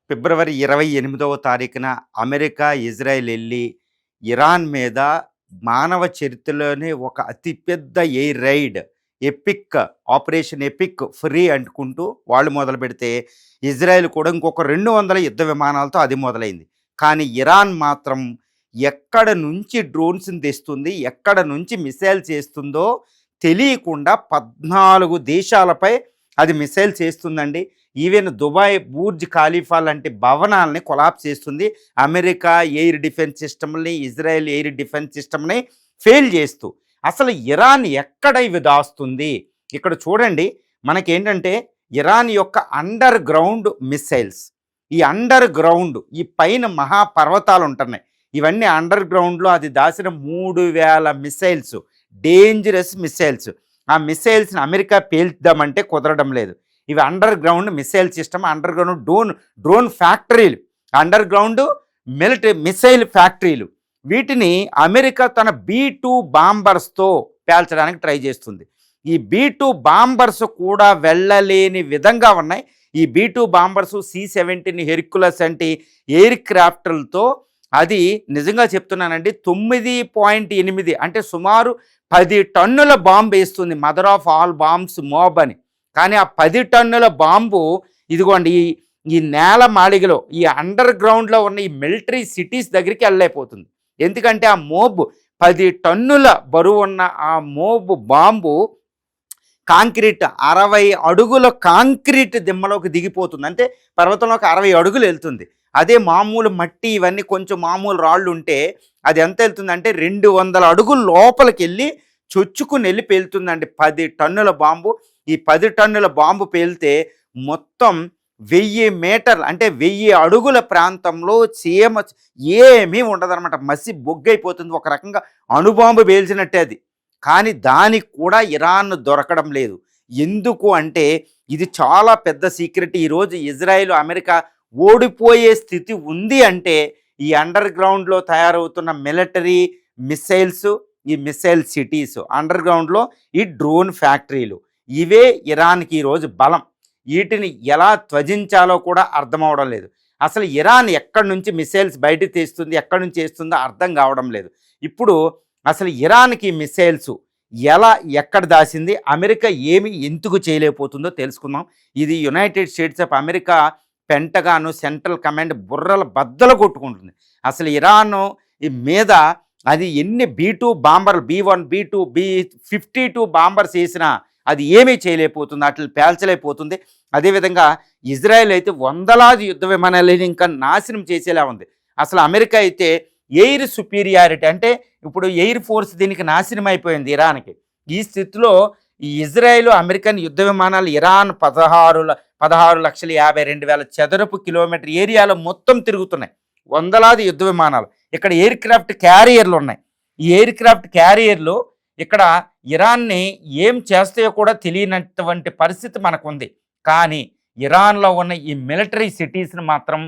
ఫిబ్రవరి 28వ తారీఖున America, Israel ఎళ్లి Iran మీద మానవ చరిత్రలోనే ఒక అతిపెద్ద air raid epic operation epic fury అంటుకుంటూ వాళ్ళు మొదలుపెడితే, ఇజ్రాయెల్ కూడా ఇంకొక 200 యుద్ధ విమానాలతో అది మొదలైంది. కానీ ఇరాన్ మాత్రం ఎక్కడ నుంచి డ్రోన్స్‌ని తెస్తుంది, ఎక్కడ నుంచి మిసైల్స్ చేస్తుందో తెలియకుండా 14 దేశాలపై అది మిసైల్ చేస్తుందండి. ఈవెన్ దుబాయ్ బూర్జ్ ఖలీఫా లాంటి భవనాలని కొలాప్స్ చేస్తుంది. అమెరికా ఎయిర్ డిఫెన్స్ సిస్టమ్‌ని, ఇజ్రాయెల్ ఎయిర్ డిఫెన్స్ సిస్టమ్‌ని ఫెయిల్ చేస్తూ. అసలు ఇరాన్ ఎక్కడ ఇవి దాస్తుంది? ఇక్కడ చూడండి, మనకేంటంటే ఇరాన్ యొక్క అండర్ గ్రౌండ్ మిసైల్స్, ఈ అండర్ గ్రౌండ్ ఈ పైన మహాపర్వతాలు ఉంటున్నాయి. ఇవన్నీ అండర్ గ్రౌండ్లో అది దాచిన 3000 మిసైల్స్, డేంజరస్ మిసైల్స్. ఆ మిసైల్స్ని అమెరికా పేల్చుదామంటే కుదరడం లేదు. ఇవి under ground missile system, under ground drone ఫ్యాక్టరీలు, అండర్ గ్రౌండ్ మిలిటరీ మిసైల్ ఫ్యాక్టరీలు. వీటిని అమెరికా తన B-2 బాంబర్స్తో పేల్చడానికి ట్రై చేస్తుంది. ఈ B-2 బాంబర్స్ కూడా వెళ్ళలేని విధంగా ఉన్నాయి. ఈ B-2 బాంబర్స్ C-17 హెర్క్యులస్ అంటే ఎయిర్ క్రాఫ్ట్లతో అది నిజంగా చెప్తున్నానండి 9.8 అంటే సుమారు 10 టన్నుల బాంబు వేస్తుంది. మదర్ ఆఫ్ ఆల్ బాంబ్స్ మోబ్ అని. కానీ ఆ 10 టన్నుల బాంబు ఇదిగోండి ఈ నేల మాళిగలో ఈ అండర్ గ్రౌండ్లో ఉన్న ఈ మిలిటరీ సిటీస్ దగ్గరికి వెళ్ళలేకపోతుంది. ఎందుకంటే ఆ మోబ్ 10 టన్నుల బరువు ఉన్న ఆ మోబ్ బాంబు కాంక్రీట్ 60 అడుగుల కాంక్రీట్ దిమ్మలోకి దిగిపోతుంది. అంటే పర్వతంలోకి 60 అడుగులు వెళ్తుంది. అదే మామూలు మట్టి ఇవన్నీ కొంచెం మామూలు రాళ్ళు ఉంటే అది ఎంత వెళ్తుందంటే 200 అడుగులు లోపలికి వెళ్ళి చొచ్చుకుని వెళ్ళి పేలుతుందండి 10 టన్నుల బాంబు. ఈ 10 టన్నుల బాంబు పేలితే మొత్తం 1000 మీటర్లు అంటే 1000 అడుగుల ప్రాంతంలో చీమ ఏమీ ఉండదన్నమాట. మసి బొగ్గైపోతుంది. ఒక రకంగా అణుబాంబు పేల్చినట్టే అది. కానీ దానికి కూడా ఇరాన్ దొరకడం లేదు. ఎందుకు అంటే ఇది చాలా పెద్ద సీక్రెట్. ఈరోజు ఇజ్రాయెల్, అమెరికా ఓడిపోయే స్థితి ఉంది అంటే ఈ అండర్ గ్రౌండ్లో తయారవుతున్న మిలిటరీ మిసైల్స్, ఈ మిసైల్ సిటీస్, అండర్ గ్రౌండ్లో ఈ డ్రోన్ ఫ్యాక్టరీలు, ఇవే ఇరాన్కి ఈరోజు బలం. వీటిని ఎలా త్వజించాలో కూడా అర్థం అవడం లేదు. అసలు ఇరాన్ ఎక్కడి నుంచి మిసైల్స్ బయటకు తీస్తుంది, ఎక్కడి నుంచి వేస్తుందో అర్థం కావడం లేదు. ఇప్పుడు అసలు ఇరాన్కి మిసైల్స్ ఎలా ఎక్కడ దాసింది, అమెరికా ఏమి ఎందుకు చేయలేకపోతుందో తెలుసుకుందాం. ఇది United States of America Pentagon, central command బుర్రల బద్దలు కొట్టుకుంటుంది. అసలు ఇరాన్ ఈ మీద అది ఎన్ని B-2 బాంబర్లు, B-1, B-2, B-52 bombers వేసినా అది ఏమీ చేయలేకపోతుంది, వాటిని పేల్చలేకపోతుంది. అదేవిధంగా ఇజ్రాయెల్ అయితే వందలాది యుద్ధ విమానాలను ఇంకా నాశనం చేసేలా ఉంది. అసలు అమెరికా అయితే ఎయిర్ సుపీరియారిటీ అంటే ఇప్పుడు ఎయిర్ ఫోర్స్ దీనికి నాశనం అయిపోయింది ఇరాన్కి. ఈ స్థితిలో ఈ ఇజ్రాయెల్, అమెరికన్ యుద్ధ విమానాలు ఇరాన్ 16,52,000 చదరపు కిలోమీటర్ ఏరియాలో మొత్తం తిరుగుతున్నాయి. వందలాది యుద్ధ విమానాలు. ఇక్కడ ఎయిర్ క్రాఫ్ట్ క్యారియర్లు ఉన్నాయి. ఈ ఎయిర్ క్రాఫ్ట్ క్యారియర్లు ఇక్కడ ఇరాన్ని ఏం చేస్తాయో కూడా తెలియనటువంటి పరిస్థితి మనకుంది. కానీ ఇరాన్లో ఉన్న ఈ మిలిటరీ సిటీస్ని మాత్రం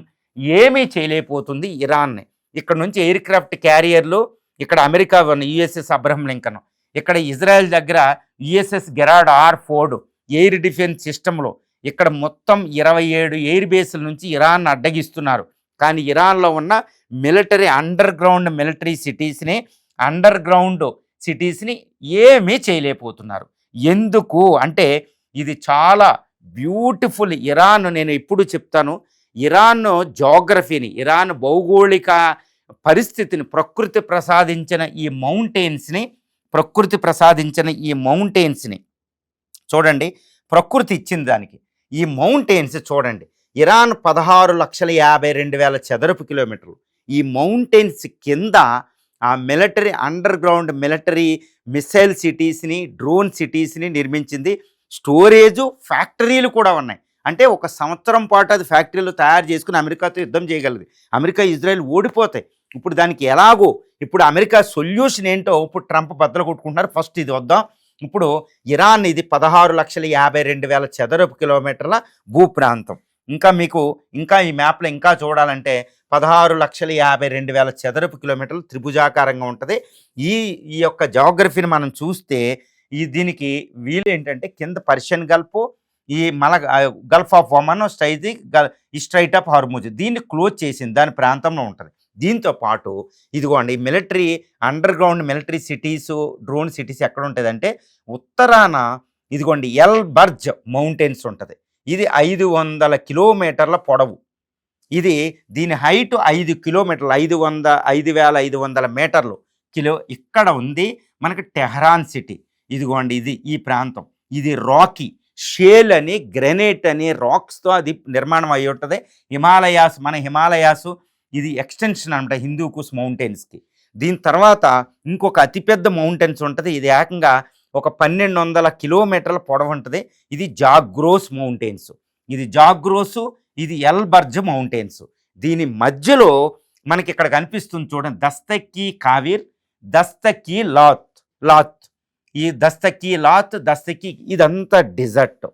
ఏమీ చేయలేకపోతుంది ఇరాన్ని. ఇక్కడ నుంచి ఎయిర్ క్రాఫ్ట్ క్యారియర్లు, ఇక్కడ అమెరికా ఉన్న USS అబ్రహం లింకన్, ఇక్కడ ఇజ్రాయెల్ దగ్గర USS Gerard R. Ford air defence సిస్టంలో ఇక్కడ మొత్తం 27 ఎయిర్ బేస్ల నుంచి ఇరాన్ అడ్డగిస్తున్నారు. కానీ ఇరాన్లో ఉన్న మిలిటరీ అండర్ గ్రౌండ్ మిలిటరీ సిటీస్ని, అండర్ గ్రౌండ్ సిటీస్ని ఏమీ చేయలేకపోతున్నారు. ఎందుకు అంటే ఇది చాలా బ్యూటిఫుల్ ఇరాన్. నేను ఎప్పుడు చెప్తాను, ఇరాన్ జోగ్రఫీని, ఇరాన్ భౌగోళిక పరిస్థితిని, ప్రకృతి ప్రసాదించిన ఈ మౌంటైన్స్ని చూడండి. ప్రకృతి ఇచ్చిన దానికి ఈ మౌంటైన్స్ చూడండి. ఇరాన్ 16,52,000 చదరపు కిలోమీటర్లు. ఈ మౌంటైన్స్ కింద ఆ military underground military missile సిటీస్ని, డ్రోన్ సిటీస్ని నిర్మించింది. స్టోరేజు ఫ్యాక్టరీలు కూడా ఉన్నాయి. అంటే 1 సంవత్సరం పాటు అది ఫ్యాక్టరీలు తయారు చేసుకుని అమెరికాతో యుద్ధం చేయగలదు. అమెరికా, ఇజ్రాయెల్ ఓడిపోతాయి. ఇప్పుడు దానికి ఎలాగో ఇప్పుడు అమెరికా సొల్యూషన్ ఏంటో ఇప్పుడు ట్రంప్ బద్దలు కొట్టుకుంటున్నారు. ఫస్ట్ ఇది వద్దాం. ఇప్పుడు ఇరాన్ ఇది 16,52,000 చదరపు కిలోమీటర్ల భూప్రాంతం. ఇంకా ఈ మ్యాప్లో ఇంకా చూడాలంటే 16,52,000 చదరపు కిలోమీటర్లు త్రిభుజాకారంగా ఉంటుంది. ఈ యొక్క జాగ్రఫీని మనం చూస్తే దీనికి వీలు ఏంటంటే కింద పర్షియన్ గల్ఫ్, ఈ గల్ఫ్ ఆఫ్ ఒమన్ ఈ స్ట్రైట్ ఆఫ్ హార్ముజ్ దీన్ని క్లోజ్ చేసింది, దాని ప్రాంతంలో ఉంటుంది. దీంతో పాటు ఇదిగోండి military underground military cities, drone cities ఎక్కడ ఉంటుందంటే ఉత్తరాన ఇదిగోండి ఎల్ బర్జ్ మౌంటైన్స్ ఉంటుంది. ఇది 500 కిలోమీటర్ల పొడవు. దీని హైట్ 5 కిలోమీటర్లు, 5,500 మీటర్లు ఇక్కడ ఉంది మనకి టెహరాన్ సిటీ. ఇదిగోండి ఈ ప్రాంతం, ఇది రాకీ షేల్ అని, గ్రెనైట్ అని, రాక్స్తో అది నిర్మాణం అయి ఉంటుంది. హిమాలయాస్ ఇది ఎక్స్టెన్షన్ అనమాట హిందూకుస్ మౌంటైన్స్కి. దీని తర్వాత ఇంకొక అతిపెద్ద మౌంటైన్స్ ఉంటుంది, ఇది ఏకంగా ఒక 1200 కిలోమీటర్ల పొడవు ఉంటుంది. ఇది జాగ్రోస్ మౌంటైన్స్. ఇది ఎల్ బర్జ్ మౌంటైన్స్. దీని మధ్యలో మనకి ఇక్కడ కనిపిస్తుంది చూడండి, దస్తకీ కావిర్, దస్తకీ లాత్. ఈ దస్తకీ ఇదంతా డిజర్ట్.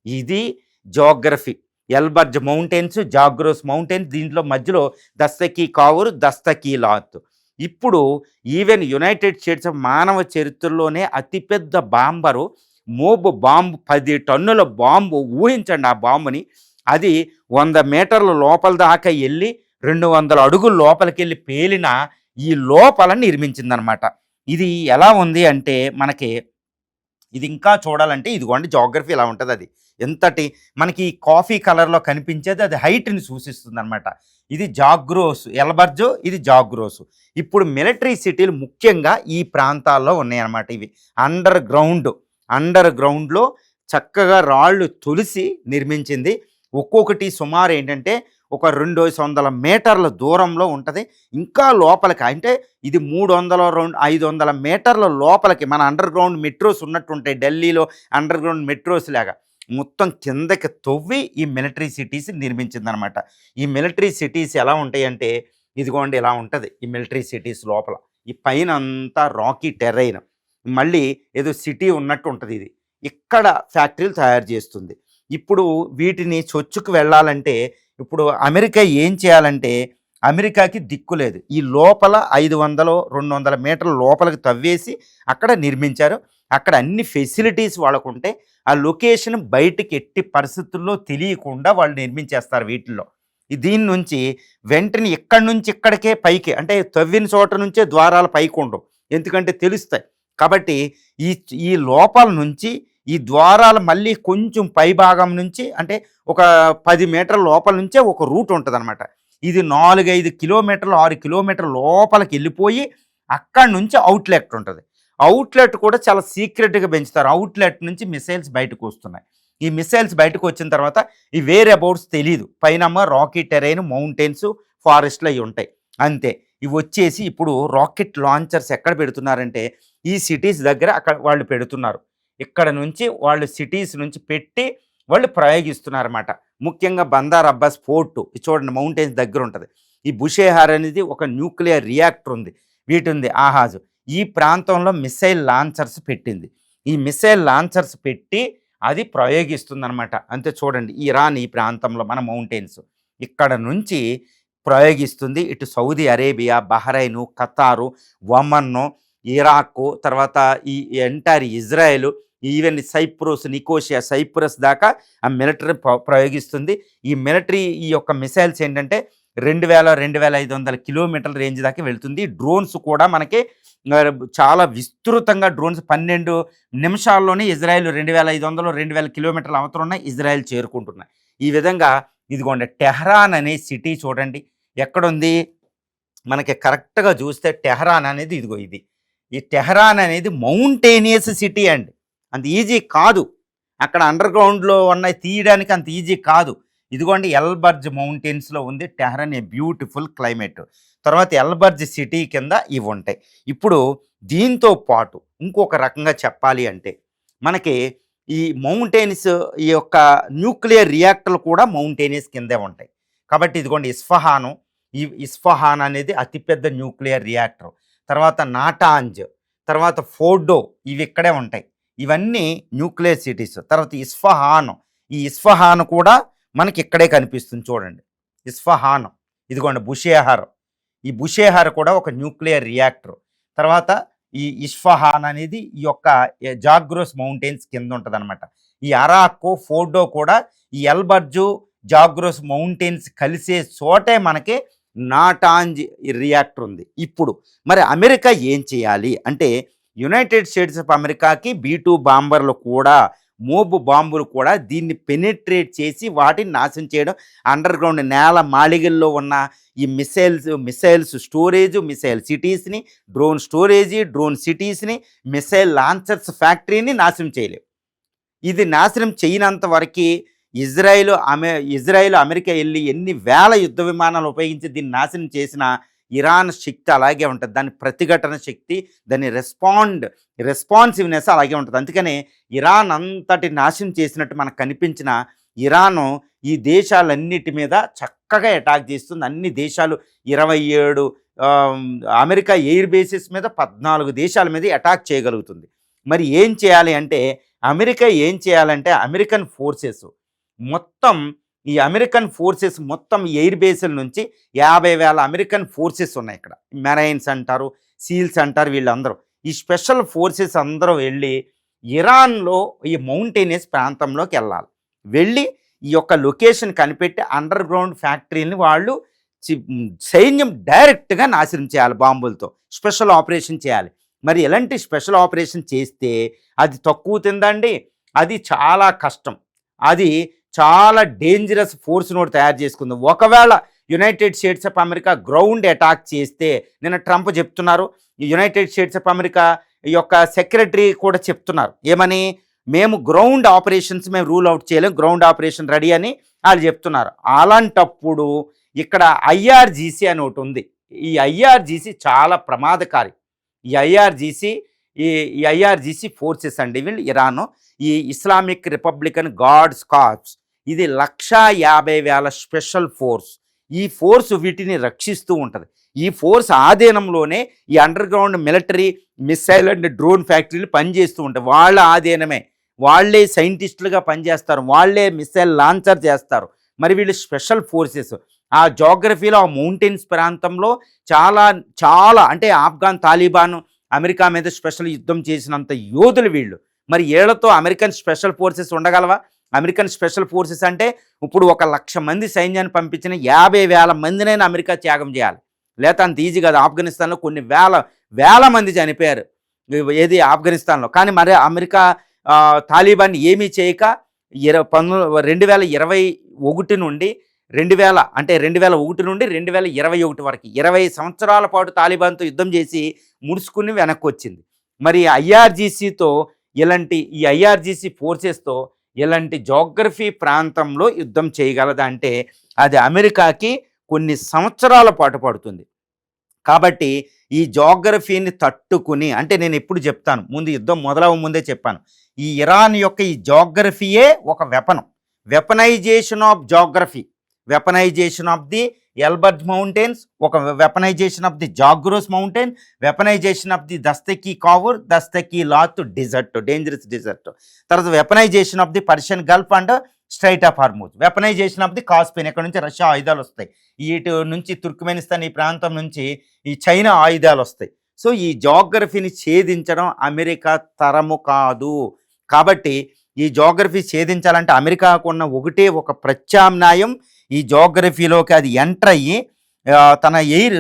ఇది geography. L బర్జ్ mountains, Zagros mountains, దీంట్లో మధ్యలో దస్తకీ కావుర్, దస్తకీ లాత్. ఇప్పుడు ఈవెన్ యునైటెడ్ స్టేట్స్ మానవ చరిత్రలోనే అతిపెద్ద బాంబరు మోబ్ బాంబు, 10 టన్నుల బాంబు, ఊహించండి ఆ బాంబుని. అది 100 మీటర్ల లోపల దాకా వెళ్ళి 200 అడుగుల లోపలికి వెళ్ళి పేలిన ఈ లోపల నిర్మించిందనమాట. ఇది ఎలా ఉంది అంటే మనకి ఇది ఇంకా చూడాలంటే ఇదిగోండి జోగ్రఫీ ఇలా ఉంటుంది. అది ఎంతటి మనకి కాఫీ కలర్లో కనిపించేది అది హైట్ని సూచిస్తుంది అనమాట. ఇది జాగ్రోస్, ఎల్బర్జో, ఇది జాగ్రోస్. ఇప్పుడు మిలిటరీ సిటీలు ముఖ్యంగా ఈ ప్రాంతాల్లో ఉన్నాయన్నమాట. ఇవి అండర్ గ్రౌండ్లో చక్కగా రాళ్ళు తొలిసి నిర్మించింది. ఒక్కొక్కటి సుమారు ఏంటంటే ఒక 200 మీటర్ల దూరంలో ఉంటుంది. ఇంకా లోపలికి అంటే ఇది 500 మీటర్ల లోపలికి మన అండర్ గ్రౌండ్ మెట్రోస్ ఉన్నట్టుంటాయి. ఢిల్లీలో అండర్ గ్రౌండ్ మెట్రోస్ లాగా మొత్తం కిందకి తవ్వి ఈ మిలిటరీ సిటీస్ నిర్మించిందనమాట. ఈ మిలిటరీ సిటీస్ ఎలా ఉంటాయంటే ఇదిగోండి ఇలా ఉంటుంది. ఈ మిలిటరీ సిటీస్ లోపల ఈ పైన అంతా రాకీ టెర్రైన్, మళ్ళీ ఏదో సిటీ ఉన్నట్టు ఉంటుంది. ఇది ఇక్కడ ఫ్యాక్టరీలు తయారు చేస్తుంది. ఇప్పుడు వీటిని చొచ్చుకు వెళ్ళాలంటే ఇప్పుడు అమెరికా ఏం చేయాలంటే అమెరికాకి దిక్కు లేదు. ఈ లోపల 500-200 మీటర్ల లోపలికి తవ్వేసి అక్కడ నిర్మించారు. అక్కడ అన్ని ఫెసిలిటీస్ వాళ్ళకుంటే ఆ లొకేషన్ బయటికి ఎట్టి పరిస్థితుల్లో తెలియకుండా వాళ్ళు నిర్మించేస్తారు వీటిల్లో. దీని నుంచి వెంటనే ఇక్కడి నుంచి ఇక్కడికే పైకి, అంటే తవ్విన చోట నుంచే ద్వారాలు పైకి ఉండవు, ఎందుకంటే తెలుస్తాయి కాబట్టి ఈ లోపల నుంచి ఈ ద్వారాలు మళ్ళీ కొంచెం పై భాగం నుంచి అంటే ఒక 10 మీటర్ల లోపల నుంచే ఒక రూట్ ఉంటుంది అనమాట. ఇది 4-5 కిలోమీటర్లు 6 కిలోమీటర్ల లోపలికి వెళ్ళిపోయి అక్కడి నుంచి అవుట్లెట్ ఉంటుంది. అవుట్లెట్ కూడా చాలా సీక్రెట్గా పెంచుతారు. అవుట్లెట్ నుంచి మిసైల్స్ బయటకు వస్తున్నాయి. ఈ మిసైల్స్ బయటకు వచ్చిన తర్వాత ఈ వేర్ అబౌట్స్ తెలియదు. పైన రాకీ టెరైన్, మౌంటైన్స్, ఫారెస్ట్లు అవి ఉంటాయి అంతే. ఇవి వచ్చేసి ఇప్పుడు రాకెట్ లాంచర్స్ ఎక్కడ పెడుతున్నారంటే ఈ సిటీస్ దగ్గర అక్కడ వాళ్ళు పెడుతున్నారు. ఇక్కడ నుంచి వాళ్ళు సిటీస్ నుంచి పెట్టి వాళ్ళు ప్రయోగిస్తున్నారన్నమాట. ముఖ్యంగా బందార్ అబ్బాస్ ఫోర్ట్ చూడండి మౌంటైన్స్ దగ్గర ఉంటుంది. ఈ బుషేహార్ అనేది ఒక న్యూక్లియర్ రియాక్టర్ ఉంది, వీటి ఉంది ఆహాజు. ఈ ప్రాంతంలో మిసైల్ లాంచర్స్ పెట్టింది. ఈ మిసైల్ లాంచర్స్ పెట్టి అది ప్రయోగిస్తుందన్నమాట. అంతే చూడండి ఇరాన్ ఈ ప్రాంతంలో మన మౌంటైన్స్ ఇక్కడ నుంచి ప్రయోగిస్తుంది. ఇటు సౌదీ అరేబియా, బహ్రైను, ఖతారు, ఒమన్ను, ఇరాక్, తర్వాత ఈ entire Israel, even Nicosia, cypress దాకా ఆ మిలిటరీ ప్రయోగిస్తుంది. ఈ మిలిటరీ ఈ యొక్క మిసైల్స్ ఏంటంటే 2000-2500 కిలోమీటర్ల రేంజ్ దాకా వెళ్తుంది. డ్రోన్స్ కూడా మనకి చాలా విస్తృతంగా డ్రోన్స్ 12 నిమిషాల్లోనే ఇజ్రాయెల్ 2500-2000 కిలోమీటర్ల అవతరం ఉన్నాయి, ఇజ్రాయెల్ చేరుకుంటున్నాయి. ఈ విధంగా ఇదిగోండి టెహరాన్ అనే సిటీ చూడండి ఎక్కడుంది మనకి కరెక్ట్గా చూస్తే టెహరాన్ అనేది ఇదిగో ఇది. ఈ టెహరాన్ అనేది మౌంటేనియస్ సిటీ అండి, అంత ఈజీ కాదు. అక్కడ అండర్ గ్రౌండ్లో ఉన్నాయి తీయడానికి అంత ఈజీ కాదు. ఇదిగోండి ఎల్బర్జ్ మౌంటైన్స్లో ఉంది టెహరాన్, ఏ బ్యూటిఫుల్ క్లైమేట్. తర్వాత ఎల్బర్జ్ సిటీ కింద ఇవి ఉంటాయి. ఇప్పుడు దీంతో పాటు ఇంకొక రకంగా చెప్పాలి అంటే మనకి ఈ మౌంటైన్స్ ఈ యొక్క న్యూక్లియర్ రియాక్టర్లు కూడా మౌంటైనియస్ కిందే ఉంటాయి. కాబట్టి ఇదిగోండి ఇస్ఫహాన్ అనేది అతిపెద్ద న్యూక్లియర్ రియాక్టర్. తర్వాత నాటాంజ్, తర్వాత ఫోర్డో, ఇవి ఇక్కడే ఉంటాయి. ఇవన్నీ న్యూక్లియర్ సిటీస్. తర్వాత ఈ ఇస్ఫహాన్ కూడా మనకి ఇక్కడే కనిపిస్తుంది చూడండి. ఇస్ఫహాన్ ఇదిగోండి ఈ బుషేహార్ కూడా ఒక న్యూక్లియర్ రియాక్టర్. తర్వాత ఈ ఇస్ఫహాన్ అనేది ఈ యొక్క జాగ్రోస్ మౌంటైన్స్ కింద ఉంటుంది అనమాట. ఈ అరాకో ఫోర్డో కూడా ఈ ఎల్బర్జు జాగ్రోస్ మౌంటైన్స్ కలిసే చోటే మనకి నాటాంజ్ రియాక్టర్ ఉంది. ఇప్పుడు మరి అమెరికా ఏం చేయాలి అంటే, యునైటెడ్ స్టేట్స్ ఆఫ్ అమెరికాకి B2 బాంబర్లు కూడా, మోబు బాంబులు కూడా దీన్ని పెనిట్రేట్ చేసి వాటిని నాశనం చేయడం, అండర్ గ్రౌండ్ నేల మాళిగల్లో ఉన్న ఈ మిసైల్స్ స్టోరేజ్, మిసైల్ సిటీస్ని, డ్రోన్ స్టోరేజీ, డ్రోన్ సిటీస్ని, మిసైల్ లాంచర్స్ ఫ్యాక్టరీని నాశనం చేయలేవు. ఇది నాశనం చేయనంత వరకు ఇజ్రాయిల్ అమెరికా వెళ్ళి ఎన్ని వేల యుద్ధ విమానాలు ఉపయోగించి దీన్ని నాశనం చేసిన ఇరాన్ శక్తి అలాగే ఉంటుంది. దాని ప్రతిఘటన శక్తి, దాని రెస్పాన్సివ్నెస్ అలాగే ఉంటుంది. అందుకనే ఇరాన్ అంతటి నాశనం చేసినట్టు మనకు కనిపించిన ఇరాను ఈ దేశాలన్నిటి మీద చక్కగా అటాక్ చేస్తుంది. అన్ని దేశాలు 27 అమెరికా ఎయిర్ బేసెస్ మీద 14 దేశాల మీద అటాక్ చేయగలుగుతుంది. మరి ఏం చేయాలి అంటే, అమెరికా ఏం చేయాలంటే అమెరికన్ ఫోర్సెస్ మొత్తం ఎయిర్ బేస్ల నుంచి 50,000 అమెరికన్ ఫోర్సెస్ ఉన్నాయి ఇక్కడ. మెరైన్స్ అంటారు, సీల్స్ అంటారు, వీళ్ళందరూ ఈ స్పెషల్ ఫోర్సెస్ అందరూ వెళ్ళి ఇరాన్లో ఈ మౌంటైనస్ ప్రాంతంలోకి వెళ్ళి ఈ యొక్క లొకేషన్ కనిపెట్టి అండర్ గ్రౌండ్ ఫ్యాక్టరీని వాళ్ళు సైన్యం డైరెక్ట్గా నాశనం చేయాలి, బాంబులతో స్పెషల్ ఆపరేషన్ చేయాలి. మరి ఎలాంటి స్పెషల్ ఆపరేషన్ చేస్తే అది తక్కువ తిందండి, అది చాలా కష్టం, అది చాలా డేంజరస్ ఫోర్స్ నోట్ తయారు చేసుకుంది. ఒకవేళ United States of America ground attack చేస్తే, నిన్న ట్రంప్ చెప్తున్నారు, యునైటెడ్ స్టేట్స్ ఆఫ్ అమెరికా యొక్క సెక్రటరీ కూడా చెప్తున్నారు ఏమని, మేము గ్రౌండ్ ఆపరేషన్స్ మేము రూల్ అవుట్ చేయలేం, గ్రౌండ్ ఆపరేషన్ రెడీ అని వాళ్ళు చెప్తున్నారు. అలాంటప్పుడు ఇక్కడ IRGC అని ఒకటి ఉంది. ఈ IRGC చాలా ప్రమాదకారి. ఈ IRGC ఫోర్సెస్ అండి, వీళ్ళు ఇరాను, ఈ ఇస్లామిక్ రిపబ్లికన్ గాడ్స్ కార్ప్స్, ఇది 150,000 స్పెషల్ ఫోర్స్. ఈ ఫోర్స్ వీటిని రక్షిస్తూ ఉంటుంది. ఈ ఫోర్స్ ఆధీనంలోనే ఈ under ground military, missile and drone ఫ్యాక్టరీలు పనిచేస్తూ ఉంటాయి. వాళ్ళ ఆధీనమే, వాళ్ళే సైంటిస్టులుగా పనిచేస్తారు, వాళ్ళే మిసైల్ లాంచర్ చేస్తారు. మరి వీళ్ళు స్పెషల్ ఫోర్సెస్ ఆ జోగ్రఫీలో, ఆ మౌంటైన్స్ ప్రాంతంలో చాలా అంటే ఆఫ్ఘన్ తాలిబాన్ అమెరికా మీద స్పెషల్ యుద్ధం చేసినంత యోధులు వీళ్ళు. మరి ఏళ్లతో అమెరికన్ స్పెషల్ ఫోర్సెస్ ఉండగలవా? అమెరికన్ స్పెషల్ ఫోర్సెస్ అంటే ఇప్పుడు 1,00,000 మంది సైన్యాన్ని పంపించిన 50,000 మందినైనా అమెరికా త్యాగం చేయాలి. లేకపోతే అంత ఈజీ కాదు. ఆఫ్ఘనిస్తాన్లో కొన్ని వేల మంది చనిపోయారు ఏది ఆఫ్ఘనిస్తాన్లో. కానీ మరి అమెరికా తాలిబాన్ ఏమీ చేయక 2021 నుండి 2021 వరకు 20 సంవత్సరాల పాటు తాలిబాన్తో యుద్ధం చేసి ముడుచుకుని వెనక్కి వచ్చింది. మరి ఈ IRGC ఫోర్సెస్తో ఇలాంటి జోగ్రఫీ ప్రాంతంలో యుద్ధం చేయగలదా అంటే అది అమెరికాకి కొన్ని సంవత్సరాల పాటు పడుతుంది. కాబట్టి ఈ జోగ్రఫీని తట్టుకుని, అంటే నేను ఎప్పుడు చెప్తాను, ముందు యుద్ధం మొదలవ ముందే చెప్పాను, ఈ ఇరాన్ యొక్క ఈ జోగ్రఫీయే ఒక weaponization of geography, weaponization of the Elburz mountains, ఒక weaponization of the Zagros mountain, weaponization of the Dashte Kavir, దస్తకి Lut desert, dangerous desert, తర్వాత weaponization of the Persian Gulf and strait of Hormuz, weaponization of the Caspian, ఇక్కడ నుంచి Russia ఆయుధాలు వస్తాయి, ఇటు నుంచి Turkmenistan ఈ ప్రాంతం నుంచి ఈ చైనా ఆయుధాలు వస్తాయి. సో ఈ జోగ్రఫీని ఛేదించడం అమెరికా తరము కాదు. కాబట్టి ఈ జోగ్రఫీ ఛేదించాలంటే అమెరికాకు ఉన్న ఒక ప్రత్యామ్నాయం, ఈ జోగ్రఫీలోకి అది ఎంటర్ అయ్యి తన ఎయిర్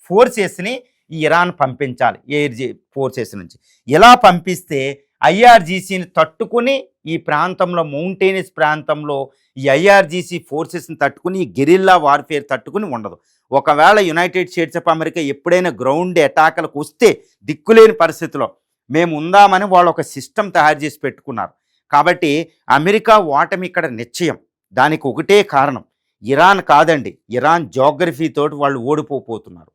ఫోర్సెస్ని ఈ ఇరాన్ పంపించాలి. ఎయిర్ ఫోర్సెస్ నుంచి ఇలా పంపిస్తే IRGCని తట్టుకుని ఈ ప్రాంతంలో, మౌంటైనస్ ప్రాంతంలో ఈ IRGC ఫోర్సెస్ని తట్టుకుని, ఈ గెరిల్లా వార్ఫేర్ తట్టుకుని ఉండదు. ఒకవేళ యునైటెడ్ స్టేట్స్ ఆఫ్ అమెరికా ఎప్పుడైనా గ్రౌండ్ అటాక్లకు వస్తే దిక్కులేని పరిస్థితిలో మేము ఉందామని వాళ్ళు ఒక సిస్టమ్ తయారు చేసి పెట్టుకున్నారు. కాబట్టి అమెరికా ఓటమి ఇక్కడ నిశ్చయం. దానికి ఒకటే కారణం, ఇరాన్ కాదండి, ఇరాన్ జోగ్రఫీతో వాళ్ళు ఓడిపోతున్నారు.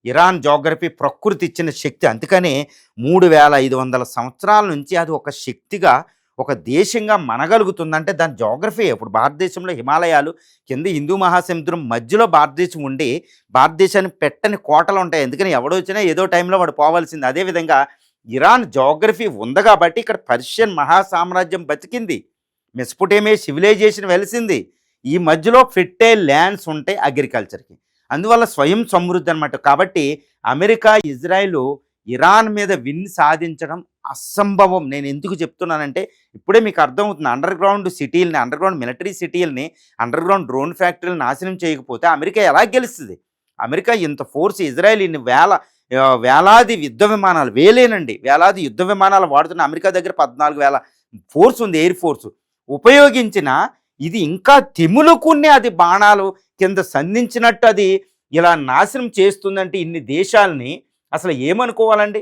ఇరాన్ జోగ్రఫీ ప్రకృతి ఇచ్చిన శక్తి. అందుకనే 3,500 సంవత్సరాల నుంచి అది ఒక శక్తిగా, ఒక దేశంగా మనగలుగుతుందంటే దాని జోగ్రఫీ. ఇప్పుడు భారతదేశంలో హిమాలయాలు కింద హిందూ మహాసముద్రం మధ్యలో భారతదేశం ఉండి, భారతదేశానికి పెట్టని కోటలు ఉంటాయి. ఎందుకని ఎవడో వచ్చినా ఏదో టైంలో వాడు పోవాల్సింది. అదేవిధంగా ఇరాన్ జోగ్రఫీ ఉంది కాబట్టి ఇక్కడ పర్షియన్ మహాసామ్రాజ్యం బతికింది, మెసొపొటేమియా సివిలైజేషన్ వెలిసింది. ఈ మధ్యలో ఫెర్టైల్ ల్యాండ్స్ ఉంటాయి అగ్రికల్చర్కి, అందువల్ల స్వయం సమృద్ధి అనమాట. కాబట్టి అమెరికా, ఇజ్రాయిల్ ఇరాన్ మీద విన్ సాధించడం అసంభవం. నేను ఎందుకు చెప్తున్నానంటే ఇప్పుడే మీకు అర్థమవుతుంది. అండర్ గ్రౌండ్ సిటీలని, అండర్ గ్రౌండ్ మిలిటరీ సిటీలని, అండర్ గ్రౌండ్ డ్రోన్ ఫ్యాక్టరీలు నాశనం చేయకపోతే అమెరికా ఎలా గెలుస్తుంది? అమెరికా ఇంత ఫోర్స్, ఇజ్రాయెల్ ఇన్ని వేలాది యుద్ధ విమానాలు, వేలాది యుద్ధ విమానాలు వాడుతున్న అమెరికా దగ్గర 14,000 ఫోర్స్ ఉంది, ఎయిర్ ఫోర్స్ ఉపయోగించిన ఇది ఇంకా తెములుకునే అది బాణాలు కింద సంధించినట్టు అది ఇలా నాశనం చేస్తుందంటే ఇన్ని దేశాలని అసలు ఏమనుకోవాలండి?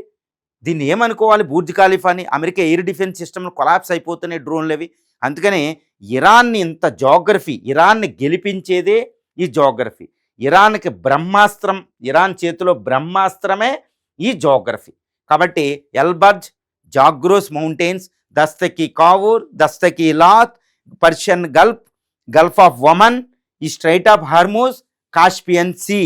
దీన్ని ఏమనుకోవాలి? బుర్జ్ ఖలీఫాని, అమెరికా ఎయిర్ డిఫెన్స్ సిస్టమ్ను కొలాప్స్ అయిపోతున్నాయి డ్రోన్లు అవి. అందుకనే ఇరాన్ని ఇంత జోగ్రఫీ, ఇరాన్ని గెలిపించేదే ఈ జోగ్రఫీ. ఇరాన్కి బ్రహ్మాస్త్రం, ఇరాన్ చేతిలో బ్రహ్మాస్త్రమే ఈ జోగ్రఫీ. కాబట్టి Elburz, Zagros mountains, Dasht-e Kavir, దస్తకి Lut, Persian Gulf of Oman, ఈ Strait of Hormuz, Caspian Sea,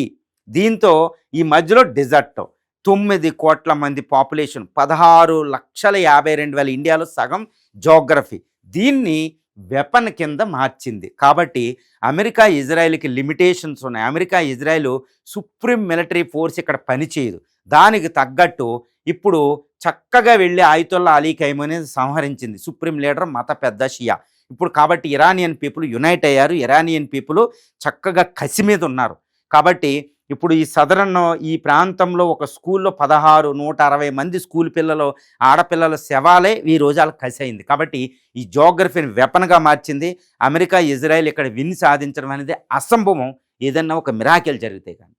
దీంతో ఈ మధ్యలో డెజర్ట్, 9 కోట్ల మంది పాపులేషన్, 16,52,000 ఇండియాలో సగం జోగ్రఫీ దీన్ని వెపన్ కింద మార్చింది. కాబట్టి అమెరికా ఇజ్రాయెల్కి లిమిటేషన్స్ ఉన్నాయి. America Israel supreme military force ఇక్కడ పనిచేయదు. దానికి తగ్గట్టు ఇప్పుడు చక్కగా వెళ్ళి ఆయితుల్లా అలీ ఖైమేనీని సంహరించింది, సుప్రీం లీడర్, మత పెద్ద షియా. ఇప్పుడు కాబట్టి ఇరానియన్ పీపుల్ యునైట్ అయ్యారు, ఇరానియన్ పీపుల్ చక్కగా కసి మీద ఉన్నారు. కాబట్టి ఇప్పుడు ఈ ప్రాంతంలో ఒక స్కూల్లో 160 మంది స్కూల్ పిల్లలు, ఆడపిల్లల శవాలే ఈ రోజు వాళ్ళకి కసి అయింది. కాబట్టి ఈ జోగ్రఫీని వెపన్గా మార్చింది. అమెరికా ఇజ్రాయెల్ ఇక్కడ విన్ సాధించడం అనేది అసంభవం, ఏదన్నా ఒక మిరాకిల్ జరిగితే కానీ.